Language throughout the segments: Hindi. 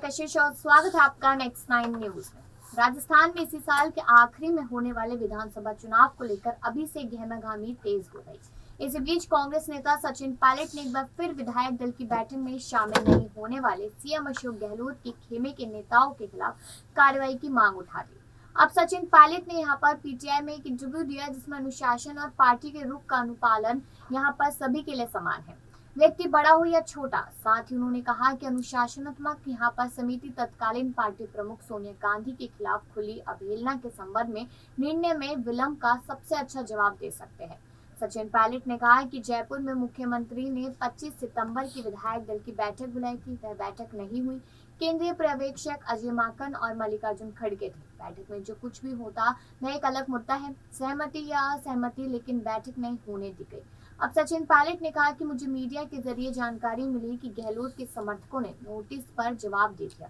कशिश और स्वागत है आपका नेक्स्ट 9 न्यूज में। राजस्थान में इसी साल के आखिरी में होने वाले विधानसभा चुनाव को लेकर अभी से गहमागहमी तेज हो गई। इसी बीच कांग्रेस नेता सचिन पायलट ने एक बार फिर विधायक दल की बैठक में शामिल नहीं होने वाले सीएम अशोक गहलोत के खेमे के नेताओं के खिलाफ कार्रवाई की मांग उठा दी। अब सचिन पायलट ने यहाँ पर पीटीआई में एक इंटरव्यू दिया जिसमें अनुशासन और पार्टी के रुख का अनुपालन यहाँ पर सभी के लिए समान है, व्यक्ति बड़ा हो या छोटा। साथ ही उन्होंने कहा कि अनुशासनात्मक यहाँ पर समिति तत्कालीन पार्टी प्रमुख सोनिया गांधी के खिलाफ खुली अवहेलना के संबंध में निर्णय में विलंब का सबसे अच्छा जवाब दे सकते हैं। सचिन पायलट ने कहा कि जयपुर में मुख्यमंत्री ने 25 सितंबर की विधायक दल की बैठक बुलाई थी, वह बैठक नहीं हुई। केंद्रीय पर्यवेक्षक अजय माकन और मल्लिकार्जुन खड़गे थे। बैठक में जो कुछ भी होता वह एक अलग मुद्दा है, सहमति या असहमति, लेकिन बैठक नहीं होने दी गई। अब सचिन पायलट ने कहा कि मुझे मीडिया के जरिए जानकारी मिली कि गहलोत के समर्थकों ने नोटिस पर जवाब दे दिया,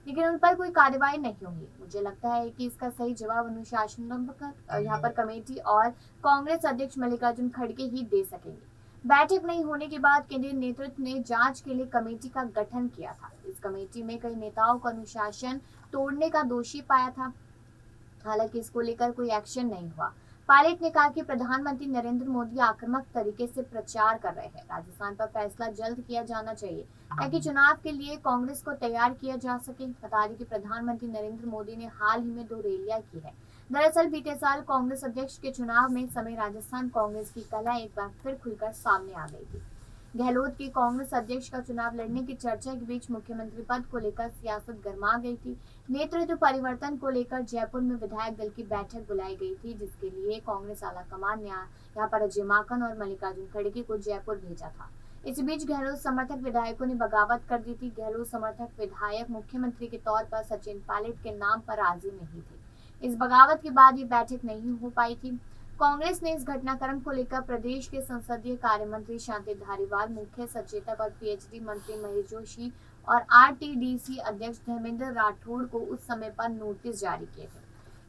लेकिन उन पर कोई कार्रवाई नहीं होगी। मुझे लगता है कि इसका सही जवाब अनुशासनात्मक यहाँ पर कमेटी और कांग्रेस अध्यक्ष मल्लिकार्जुन खड़गे ही दे सकेंगे। बैठक नहीं होने के बाद केंद्रीय नेतृत्व ने जांच के लिए कमेटी का गठन किया था। इस कमेटी में कई नेताओं को अनुशासन तोड़ने का दोषी पाया था, हालांकि इसको लेकर कोई एक्शन नहीं हुआ। पायलट ने कहा कि प्रधानमंत्री नरेंद्र मोदी आक्रामक तरीके से प्रचार कर रहे हैं। राजस्थान पर फैसला जल्द किया जाना चाहिए ताकि चुनाव के लिए कांग्रेस को तैयार किया जा सके। बता दें कि प्रधानमंत्री नरेंद्र मोदी ने हाल ही में 2 रैलियां की है। दरअसल बीते साल कांग्रेस अध्यक्ष के चुनाव में समय राजस्थान कांग्रेस की कला एक बार फिर खुलकर सामने आ गई थी। गहलोत की कांग्रेस अध्यक्ष का चुनाव लड़ने की चर्चा के बीच मुख्यमंत्री पद को लेकर सियासत गर्मा गई थी। नेतृत्व परिवर्तन को लेकर जयपुर में विधायक दल की बैठक बुलाई गई थी, जिसके लिए कांग्रेस आलाकमान ने यहाँ पर अजय माकन और मल्लिकार्जुन खड़गे को जयपुर भेजा था। इस बीच गहलोत समर्थक विधायकों ने बगावत कर दी थी। गहलोत समर्थक विधायक मुख्यमंत्री के तौर पर सचिन पायलट के नाम पर राजी नहीं थे। इस बगावत के बाद ये बैठक नहीं हो पाई थी। कांग्रेस ने इस घटनाक्रम को लेकर प्रदेश के संसदीय कार्य मंत्री शांति धारीवाल, मुख्य सचेतक और पीएचडी मंत्री महेश जोशी और आरटीडीसी अध्यक्ष धर्मेंद्र राठौड़ को उस समय पर नोटिस जारी किए थे।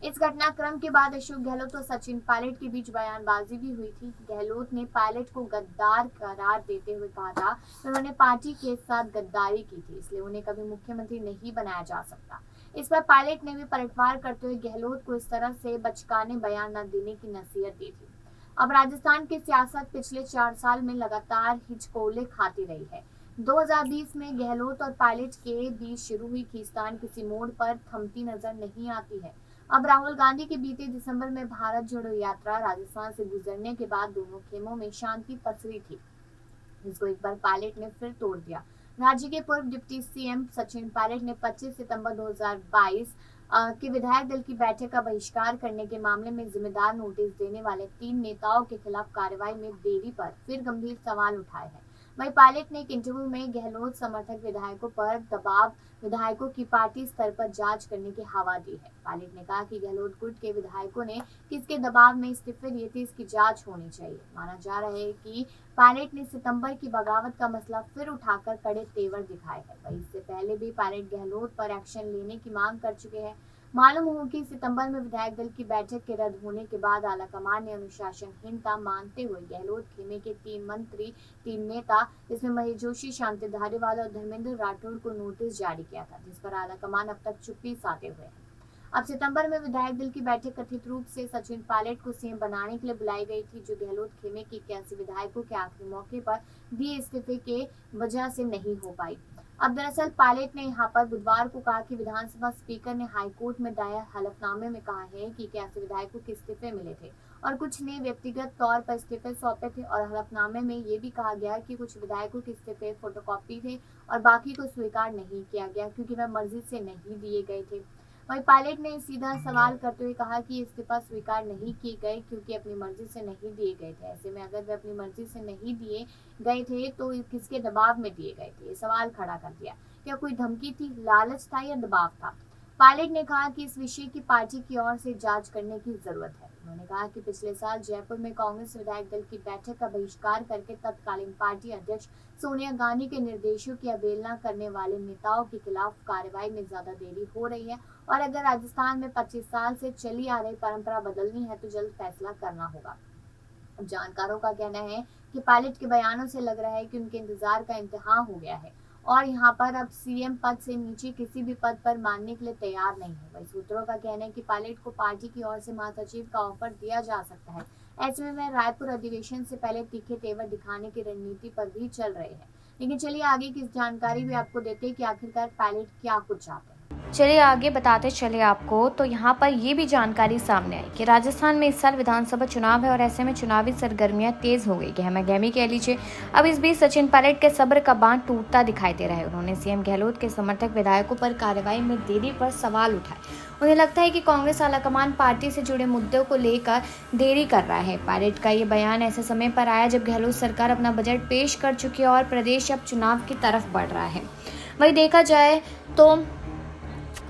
इस घटनाक्रम के बाद अशोक गहलोत और सचिन पायलट के बीच बयानबाजी भी हुई थी। गहलोत ने पायलट को गद्दार करार देते हुए कहा था कि उन्होंने पार्टी के साथ गद्दारी की थी, इसलिए उन्हें कभी मुख्यमंत्री नहीं बनाया जा सकता। इस पर पायलट ने भी पलटवार करते हुए गहलोत को इस तरह से बचकाने बयान न देने की नसीहत दी थी। अब राजस्थान की सियासत पिछले 4 साल में लगातार हिचकोले खाती रही है। 2020 में गहलोत और पायलट के बीच शुरू हुई खींचतान किसी मोड़ पर थमती नजर नहीं आती है। अब राहुल गांधी की बीते दिसंबर में भारत जोड़ो यात्रा राजस्थान से गुजरने के बाद दोनों खेमों में शांति पसरी थी, जिसको एक बार पायलट ने फिर तोड़ दिया। राज्य के पूर्व डिप्टी सीएम सचिन पायलट ने 25 सितंबर 2022 के विधायक दल की बैठक का बहिष्कार करने के मामले में जिम्मेदार नोटिस देने वाले 3 नेताओं के खिलाफ कार्रवाई में देरी पर फिर गंभीर सवाल उठाए हैं। वहीं पायलट ने एक इंटरव्यू में गहलोत समर्थक विधायकों पर दबाव, विधायकों की पार्टी स्तर पर जांच करने की हवा दी है। पायलट ने कहा कि गहलोत गुट के विधायकों ने किसके दबाव में इस्तीफे दिए थे, इसकी जांच होनी चाहिए। माना जा रहा है कि पायलट ने सितंबर की बगावत का मसला फिर उठाकर कड़े तेवर दिखाए हैं। वहीं इससे पहले भी पायलट गहलोत पर एक्शन लेने की मांग कर चुके हैं। मालूम हो कि सितंबर में विधायक दल की बैठक के रद्द होने के बाद आलाकमान ने अनुशासनहीनता मानते हुए गहलोत खेमे के 3 मंत्री, 3 नेता जिसमें महेश जोशी, शांति धारीवाल और धर्मेंद्र राठौड़ को नोटिस जारी किया था, जिस पर आलाकमान अब तक चुप्पी साधे हुए हैं। अब सितंबर में विधायक दल की बैठक कथित रूप से सचिन पायलट को सीएम बनाने के लिए बुलाई गई थी, जो गहलोत खेमे के 81 विधायकों के आखिरी मौके पर दिए इस्तीफे के वजह से नहीं हो पाई। अब दरअसल पायलट ने यहाँ पर बुधवार को कहा कि विधानसभा स्पीकर ने हाईकोर्ट में दायर हलफनामे में कहा है कि 81 विधायकों के इस्तीफे मिले थे और कुछ ने व्यक्तिगत तौर पर इस्तीफे सौंपे थे, और हलफनामे में ये भी कहा गया कि कुछ विधायकों के इस्तीफे फोटोकॉपी थे और बाकी को स्वीकार नहीं किया गया क्योंकि वह मर्जी से नहीं दिए गए थे। वहीं पायलट ने सीधा सवाल करते हुए कहा कि इस्तीफा स्वीकार नहीं किए गए क्योंकि अपनी मर्जी से नहीं दिए गए थे। ऐसे में अगर वे अपनी मर्जी से नहीं दिए गए थे तो किसके दबाव में दिए गए थे, ये सवाल खड़ा कर दिया। क्या कोई धमकी थी, लालच था या दबाव था? पायलट ने कहा कि इस विषय की पार्टी की ओर से जांच करने की जरूरत है। उन्होंने कहा कि पिछले साल जयपुर में कांग्रेस विधायक दल की बैठक का बहिष्कार करके तत्कालीन पार्टी अध्यक्ष सोनिया गांधी के निर्देशों की अवहेलना करने वाले नेताओं के खिलाफ कार्रवाई में ज्यादा देरी हो रही है, और अगर राजस्थान में 25 साल से चली आ रही परंपरा बदलनी है तो जल्द फैसला करना होगा। जानकारों का कहना है कि पायलट के बयानों से लग रहा है कि उनके इंतजार का इंतहा हो गया है और यहाँ पर अब सीएम पद से नीचे किसी भी पद पर मानने के लिए तैयार नहीं है। वही सूत्रों का कहना है कि पायलट को पार्टी की ओर से महासचिव का ऑफर दिया जा सकता है। ऐसे में वह रायपुर अधिवेशन से पहले तीखे तेवर दिखाने की रणनीति पर भी चल रहे हैं। लेकिन चलिए आगे की जानकारी भी आपको देते हैं कि आखिरकार पायलट क्या कुछ चाहते हैं। चलिए आगे बताते चले आपको। तो यहाँ पर ये भी जानकारी सामने आई कि राजस्थान में इस साल विधानसभा चुनाव है और ऐसे में चुनावी सरगर्मियां तेज हो गई, गहमा-गहमी कह लीजिए। अब इस बीच सचिन पायलट के सब्र का बांध टूटता दिखाई दे रहा है। उन्होंने सीएम गहलोत के समर्थक विधायकों पर कार्रवाई में देरी पर सवाल उठाए। उन्हें लगता है कि कांग्रेस आलाकमान पार्टी से जुड़े मुद्दों को लेकर देरी कर रहा है। पायलट का ये बयान ऐसे समय पर आया जब गहलोत सरकार अपना बजट पेश कर चुकी है और प्रदेश अब चुनाव की तरफ बढ़ रहा है। वही देखा जाए तो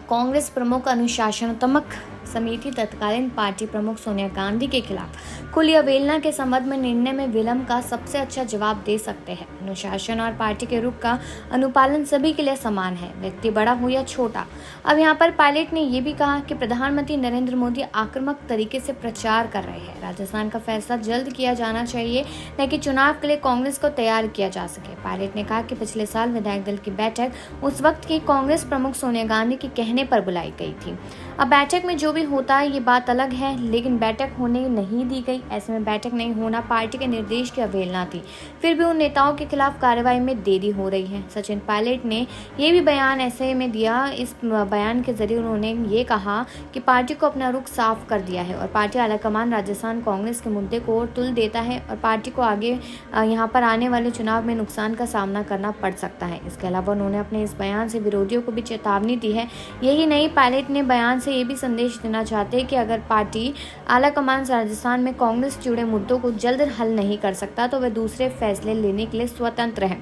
कांग्रेस प्रमुख अनुशासनात्मक समिति तत्कालीन पार्टी प्रमुख सोनिया गांधी के खिलाफ खुली अवहेलना के संबंध में निर्णय में विलंब का सबसे अच्छा जवाब दे सकते हैं। अनुशासन और पार्टी के रुख का अनुपालन सभी के लिए समान है, व्यक्ति बड़ा हो या छोटा। अब यहाँ पर पायलट ने यह भी कहा कि प्रधानमंत्री नरेंद्र मोदी आक्रामक तरीके से प्रचार कर रहे हैं। राजस्थान का फैसला जल्द किया जाना चाहिए, न कि चुनाव के लिए कांग्रेस को तैयार किया जा सके। पायलट ने कहा कि पिछले साल विधायक दल की बैठक उस वक्त की कांग्रेस प्रमुख सोनिया गांधी के कहने पर बुलाई गई थी। अब बैठक में जो भी होता है ये बात अलग है, लेकिन बैठक होने नहीं दी गई। ऐसे में बैठक नहीं होना पार्टी के निर्देश की अवहेलना थी। फिर भी उन नेताओं के खिलाफ कार्रवाई में देरी हो रही है। सचिन पायलट ने ये भी बयान ऐसे में दिया। इस बयान के जरिए उन्होंने ये कहा कि पार्टी को अपना रुख साफ कर दिया है और पार्टी आलाकमान राजस्थान कांग्रेस के मुद्दे को और तुल देता है और पार्टी को आगे यहाँ पर आने वाले चुनाव में नुकसान का सामना करना पड़ सकता है। इसके अलावा उन्होंने अपने इस बयान से विरोधियों को भी चेतावनी दी है। यही नहीं, पायलट ने बयान से ये भी संदेश देना चाहते हैं कि अगर पार्टी आलाकमान राजस्थान में कांग्रेस जुड़े मुद्दों को जल्द हल नहीं कर सकता तो वह दूसरे फैसले लेने के लिए स्वतंत्र है।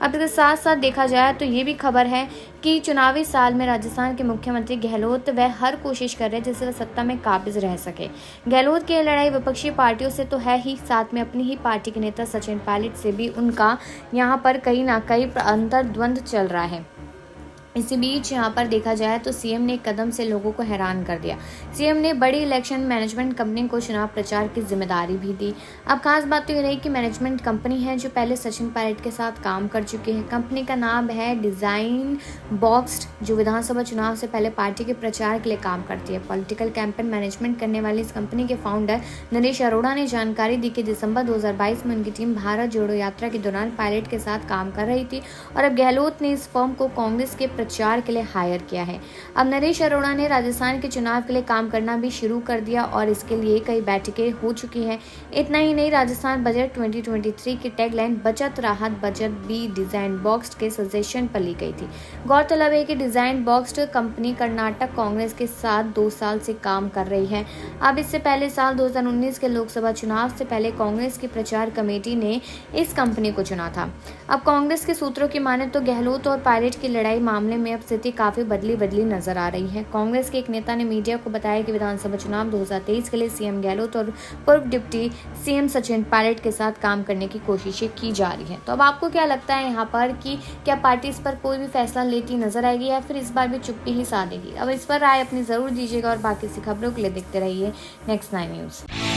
अब इसके साथ साथ देखा जाए तो ये भी खबर है कि चुनावी साल में राजस्थान के मुख्यमंत्री गहलोत वह हर कोशिश कर रहे हैं जिससे वह सत्ता में काबिज रह सके। गहलोत की लड़ाई विपक्षी पार्टियों से तो है ही, साथ में अपनी ही पार्टी के नेता सचिन पायलट से भी उनका यहाँ पर कहीं ना कहीं अंतर्द्वंद चल रहा है। इसी बीच यहाँ पर देखा जाए तो सीएम ने एक कदम से लोगों को हैरान कर दिया। सीएम ने बड़ी इलेक्शन मैनेजमेंट कंपनी को चुनाव प्रचार की जिम्मेदारी भी दी। अब खास बात तो ये रही कि मैनेजमेंट कंपनी है जो पहले सचिन पायलट के साथ काम कर चुकी है। कंपनी का नाम है डिजाइन बॉक्स, जो विधानसभा चुनाव से पहले पार्टी के प्रचार के लिए काम करती है। पॉलिटिकल कैंपेन मैनेजमेंट करने वाली इस कंपनी के फाउंडर नरेश अरोड़ा ने जानकारी दी कि दिसंबर 2022 में उनकी टीम भारत जोड़ो यात्रा के दौरान पायलट के साथ काम कर रही थी और अब गहलोत ने इस फर्म को कांग्रेस के प्रचार के लिए हायर किया है। अब नरेश अरोड़ा ने राजस्थान के चुनाव के लिए काम करना भी शुरू कर दिया और इसके लिए कई बैठकें हो चुकी हैं। इतना ही नहीं, राजस्थान बजट 2023 की टैगलाइन बचत राहत बजट भी डिजाइन बॉक्स के सजेशन पर ली गई थी। गौरतलब है कि design box company Karnataka Congress के साथ 2 साल से काम कर रही है। अब इससे पहले साल 2019 के लोकसभा चुनाव से पहले कांग्रेस की प्रचार कमेटी ने इस कंपनी को चुना था। अब कांग्रेस के सूत्रों की माने तो गहलोत और पायलट की लड़ाई मामले में अब स्थिति काफी बदली नजर आ रही है। कांग्रेस के एक नेता ने मीडिया को बताया कि विधानसभा चुनाव 2023 के लिए सीएम गहलोत और पूर्व डिप्टी सीएम सचिन पायलट के साथ काम करने की कोशिशें की जा रही हैं। तो अब आपको क्या लगता है यहाँ पर कि क्या पार्टी इस पर कोई भी फैसला लेती नजर आएगी या फिर इस बार भी चुप्पी ही साधेगी? अब इस पर राय अपनी जरूर दीजिएगा और बाकी सी खबरों के लिए देखते रहिए नेक्स्ट 9 न्यूज।